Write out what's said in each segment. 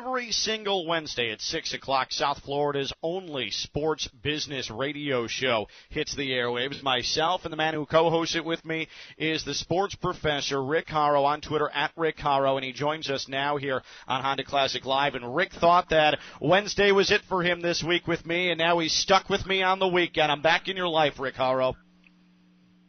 every single Wednesday at 6 o'clock, South Florida's only sports business radio show hits the airwaves. Myself and the man who co-hosts it with me is the sports professor, Rick Horrow, on Twitter, at Rick Horrow, and he joins us now here on Honda Classic Live. And Rick thought that Wednesday was it for him this week with me, and now he's stuck with me on the weekend. I'm back in your life, Rick Horrow.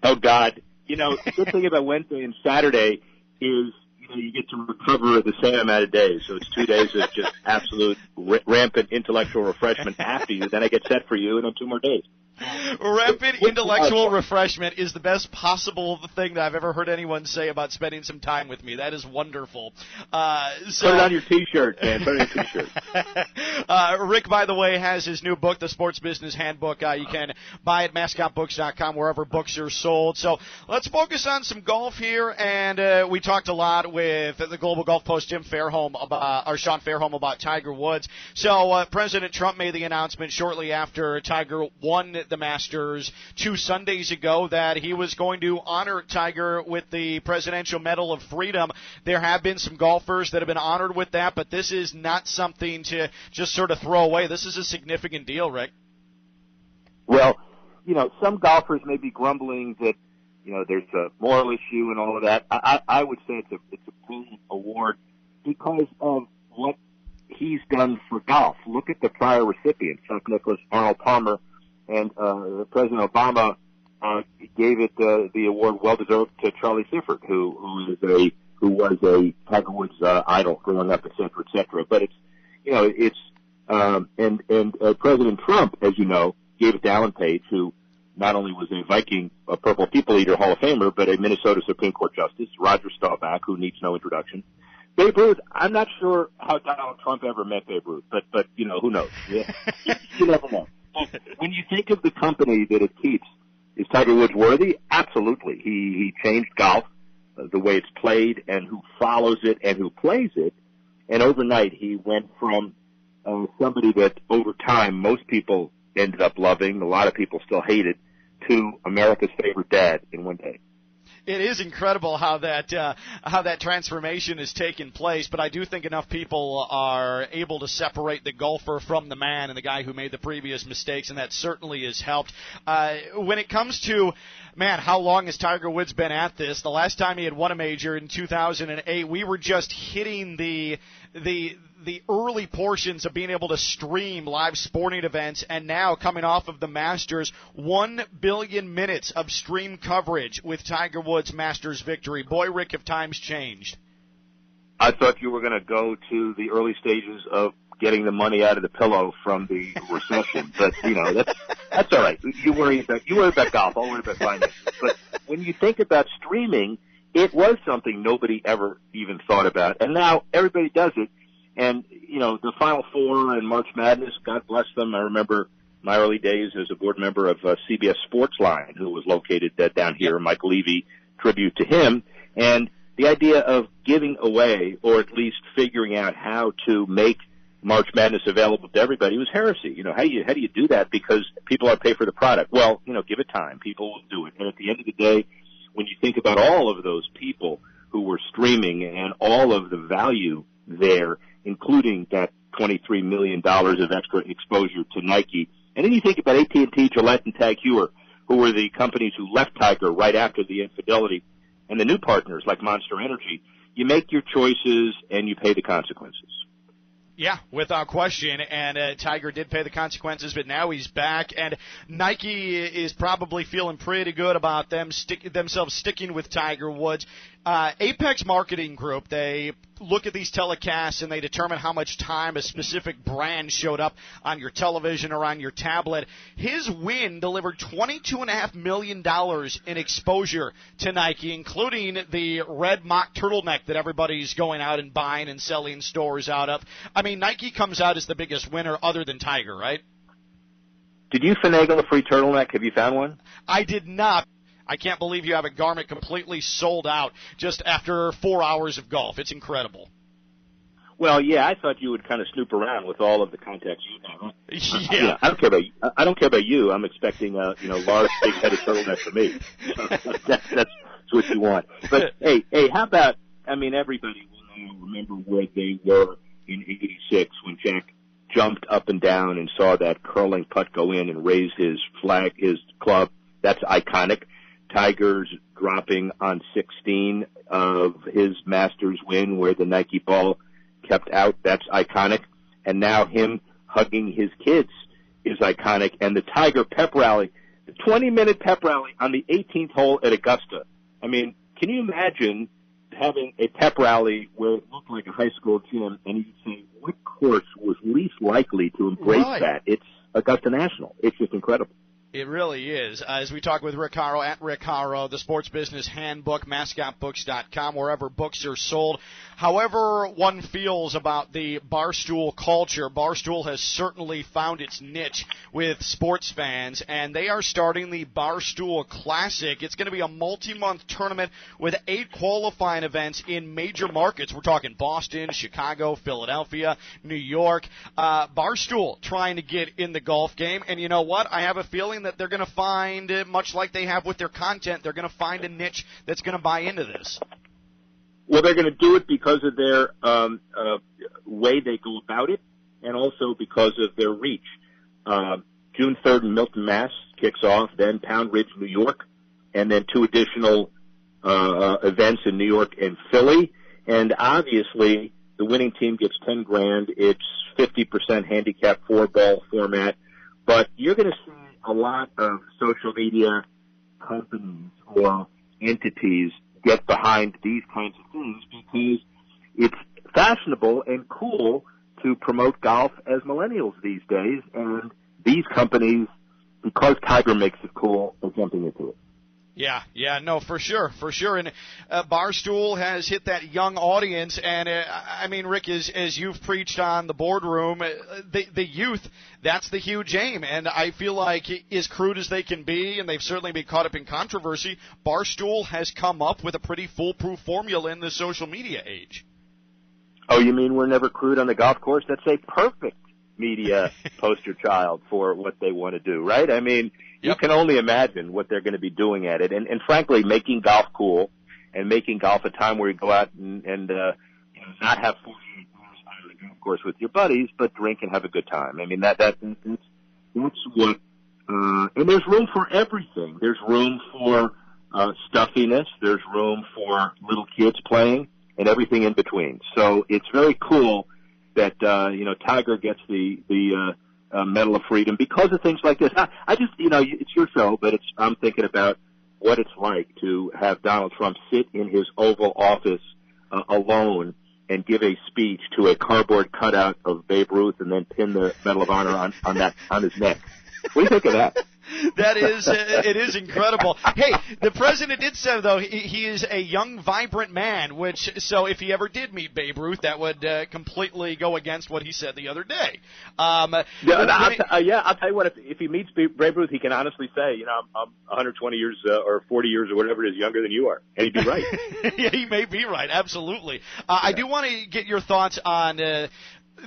Oh, God. You know, the good thing about Wednesday and Saturday is, you get to recover the same amount of days. So it's 2 days of just absolute rampant intellectual refreshment after you. Then I get set for you, and then 2 more days. Rampant intellectual refreshment is the best possible thing that I've ever heard anyone say about spending some time with me. That is wonderful. Put it on your T-shirt, man. Put it on your T-shirt. Rick, by the way, has his new book, The Sports Business Handbook. You can buy it at mascotbooks.com, wherever books are sold. So let's focus on some golf here. And we talked a lot with the Global Golf Post, Sean Fairholm about Tiger Woods. So President Trump made the announcement shortly after Tiger won the Masters 2 Sundays ago that he was going to honor Tiger with the Presidential Medal of Freedom. There have been some golfers that have been honored with that, but this is not something to just sort of throw away. This is a significant deal, Rick. Well, some golfers may be grumbling that, there's a moral issue and all of that. I would say it's a brilliant award because of what he's done for golf. Look at the prior recipients, Chuck Nicklaus, Arnold Palmer, and President Obama gave it the award, well deserved, to Charlie Sifford, who was a Tiger Woods idol growing up, et cetera. But President Trump, as you know, gave it to Alan Page, who not only was a Viking, a Purple People Eater Hall of Famer, but a Minnesota Supreme Court Justice, Roger Staubach, who needs no introduction. Babe Ruth, I'm not sure how Donald Trump ever met Babe Ruth, but who knows? Yeah. You never know. When you think of the company that it keeps, is Tiger Woods worthy? Absolutely. He changed golf, the way it's played, and who follows it and who plays it. And overnight, he went from somebody that over time most people ended up loving, a lot of people still hated, to America's favorite dad in one day. It is incredible how that transformation has taken place, but I do think enough people are able to separate the golfer from the man and the guy who made the previous mistakes, and that certainly has helped. When it comes to, how long has Tiger Woods been at this? The last time he had won a major in 2008, we were just hitting the early portions of being able to stream live sporting events, and now coming off of the Masters, 1 billion minutes of stream coverage with Tiger Woods' Masters victory. Boy, Rick, have times changed. I thought you were going to go to the early stages of getting the money out of the pillow from the recession, but that's all right. You worry about golf. I'll worry about finances. But when you think about streaming, it was something nobody ever even thought about, and now everybody does it. And, the Final Four and March Madness, God bless them. I remember my early days as a board member of CBS Sportsline, who was located down here, Mike Levy, tribute to him. And the idea of giving away, or at least figuring out how to make March Madness available to everybody was heresy. How do you do that? Because people are pay for the product. Well, give it time. People will do it. And at the end of the day, when you think about all of those people who were streaming and all of the value there, including that $23 million of extra exposure to Nike. And then you think about AT&T, Gillette, and Tag Heuer, who were the companies who left Tiger right after the infidelity, and the new partners like Monster Energy. You make your choices, and you pay the consequences. Yeah, without question, and Tiger did pay the consequences, but now he's back, and Nike is probably feeling pretty good about themselves sticking with Tiger Woods. Apex Marketing Group, they look at these telecasts and they determine how much time a specific brand showed up on your television or on your tablet. His win delivered $22.5 million in exposure to Nike, including the red mock turtleneck that everybody's going out and buying and selling stores out of. Nike comes out as the biggest winner other than Tiger, right? Did you finagle a free turtleneck? Have you found one? I did not. I can't believe you have a garment completely sold out just after 4 hours of golf. It's incredible. Well, yeah, I thought you would kind of snoop around with all of the contacts you have. Yeah. I don't care about you. I'm expecting a large, big-headed turtleneck for me. That's what you want. But hey, how about? Everybody will remember where they were in '86 '86 when Jack jumped up and down and saw that curling putt go in and raised his flag, his club. That's iconic. Tiger's dropping on 16 of his Masters win where the Nike ball kept out. That's iconic. And now him hugging his kids is iconic. And the Tiger pep rally, the 20-minute pep rally on the 18th hole at Augusta. I mean, can you imagine having a pep rally where it looked like a high school gym and you'd say, what course was least likely to embrace that? It's Augusta National. It's just incredible. It really is. As we talk with Rick Horrow at Rick Horrow, the Sports Business Handbook, mascotbooks.com, wherever books are sold. However one feels about the Barstool culture, Barstool has certainly found its niche with sports fans, and they are starting the Barstool Classic. It's going to be a multi-month tournament with 8 qualifying events in major markets. We're talking Boston, Chicago, Philadelphia, New York. Barstool trying to get in the golf game, and you know what? I have a feeling that they're going to find, much like they have with their content, they're going to find a niche that's going to buy into this. Well, they're going to do it because of their way they go about it, and also because of their reach. June 3rd in Milton, Mass. Kicks off, then Pound Ridge, New York, and then 2 additional events in New York and Philly. And obviously, the winning team gets $10,000. It's 50% handicap 4-ball format, but you're going to see a lot of social media companies or entities get behind these kinds of things because it's fashionable and cool to promote golf as millennials these days, and these companies, because Tiger makes it cool, are jumping into it. Yeah, no, for sure. And Barstool has hit that young audience, and I mean, Rick, as you've preached on the boardroom, the youth, that's the huge aim, and I feel like as crude as they can be, and they've certainly been caught up in controversy, Barstool has come up with a pretty foolproof formula in the social media age. Oh, you mean we're never crude on the golf course? That's a perfect media poster child for what they want to do, right? I mean, you can only imagine what they're going to be doing at it. And frankly, making golf cool and making golf a time where you go out and not have 48 hours on the golf course with your buddies, but drink and have a good time. I mean, that's what, and there's room for everything. There's room for, stuffiness. There's room for little kids playing and everything in between. So it's very cool that, Tiger gets the Medal of Freedom because of things like this. I just, it's your show, but I'm thinking about what it's like to have Donald Trump sit in his Oval Office alone and give a speech to a cardboard cutout of Babe Ruth and then pin the Medal of Honor on his neck. What do you think of that? It is incredible. Hey, the president did say, though, he is a young, vibrant man, so if he ever did meet Babe Ruth, that would completely go against what he said the other day. I'll tell you what, if he meets Babe Ruth, he can honestly say, I'm 120 years or 40 years or whatever it is younger than you are. And he'd be right. Yeah, he may be right, absolutely. I do want to get your thoughts on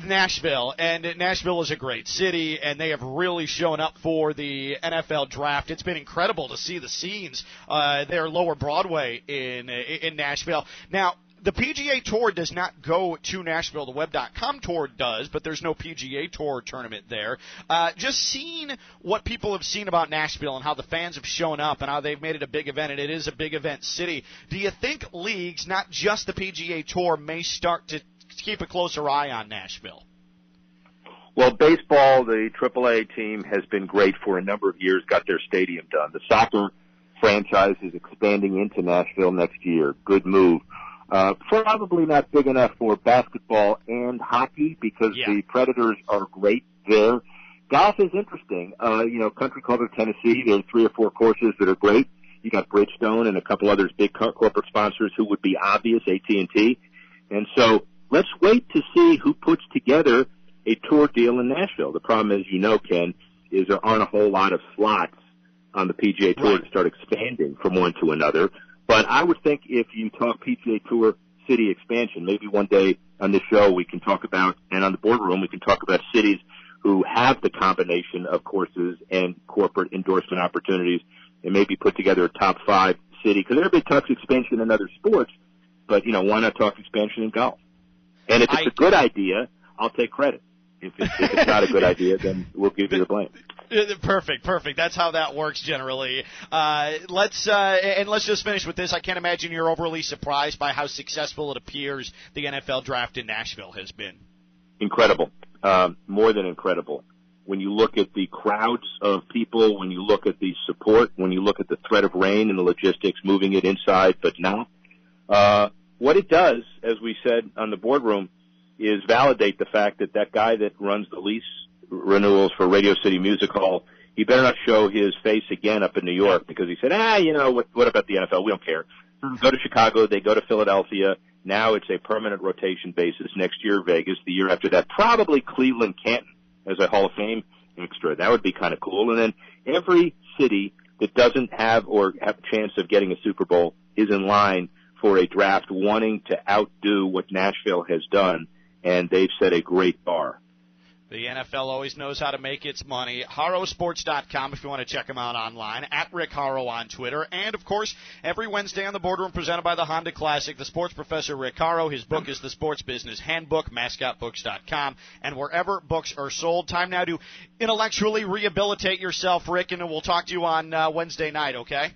Nashville, and Nashville is a great city, and they have really shown up for the NFL draft. It's been incredible to see the scenes there, Lower Broadway in Nashville. Now, the PGA Tour does not go to Nashville. The Web.com Tour does, but there's no PGA Tour tournament there. Just seeing what people have seen about Nashville and how the fans have shown up and how they've made it a big event, and it is a big event city, do you think leagues, not just the PGA Tour, may start to keep a closer eye on Nashville? Well, baseball, the AAA team has been great for a number of years, got their stadium done. The soccer franchise is expanding into Nashville next year. Good move. Probably not big enough for basketball and hockey because the Predators are great there. Golf is interesting. Country Club of Tennessee, there are 3 or 4 courses that are great. You got Bridgestone and a couple others, big corporate sponsors who would be obvious, AT&T. And so let's wait to see who puts together a tour deal in Nashville. The problem, as you know, Ken, is there aren't a whole lot of slots on the PGA Tour to start expanding from one to another. But I would think if you talk PGA Tour city expansion, maybe one day on this show we can talk about, and on the boardroom we can talk about cities who have the combination of courses and corporate endorsement opportunities and maybe put together a top 5 city. Because everybody talks expansion in other sports, but, why not talk expansion in golf? And if it's a good idea, I'll take credit. If it's not a good idea, then we'll give you the blame. Perfect. That's how that works generally. Let's just finish with this. I can't imagine you're overly surprised by how successful it appears the NFL draft in Nashville has been. Incredible. More than incredible. When you look at the crowds of people, when you look at the support, when you look at the threat of rain and the logistics, moving it inside, but now, what it does, as we said on the boardroom, is validate the fact that guy that runs the lease renewals for Radio City Music Hall, he better not show his face again up in New York, because he said, what about the NFL? We don't care. Go to Chicago, they go to Philadelphia. Now it's a permanent rotation basis. Next year, Vegas. The year after that, probably Cleveland, Canton as a Hall of Fame extra. That would be kind of cool. And then every city that doesn't have or have a chance of getting a Super Bowl is in line for a draft wanting to outdo what Nashville has done. And they've set a great bar. The NFL always knows how to make its money. HorrowSports.com if you want to check them out online. At Rick Horrow on Twitter. And, of course, every Wednesday on the Boardroom presented by the Honda Classic, the sports professor Rick Horrow. His book is The Sports Business Handbook, mascotbooks.com, and wherever books are sold. Time now to intellectually rehabilitate yourself, Rick, and we'll talk to you on Wednesday night, okay?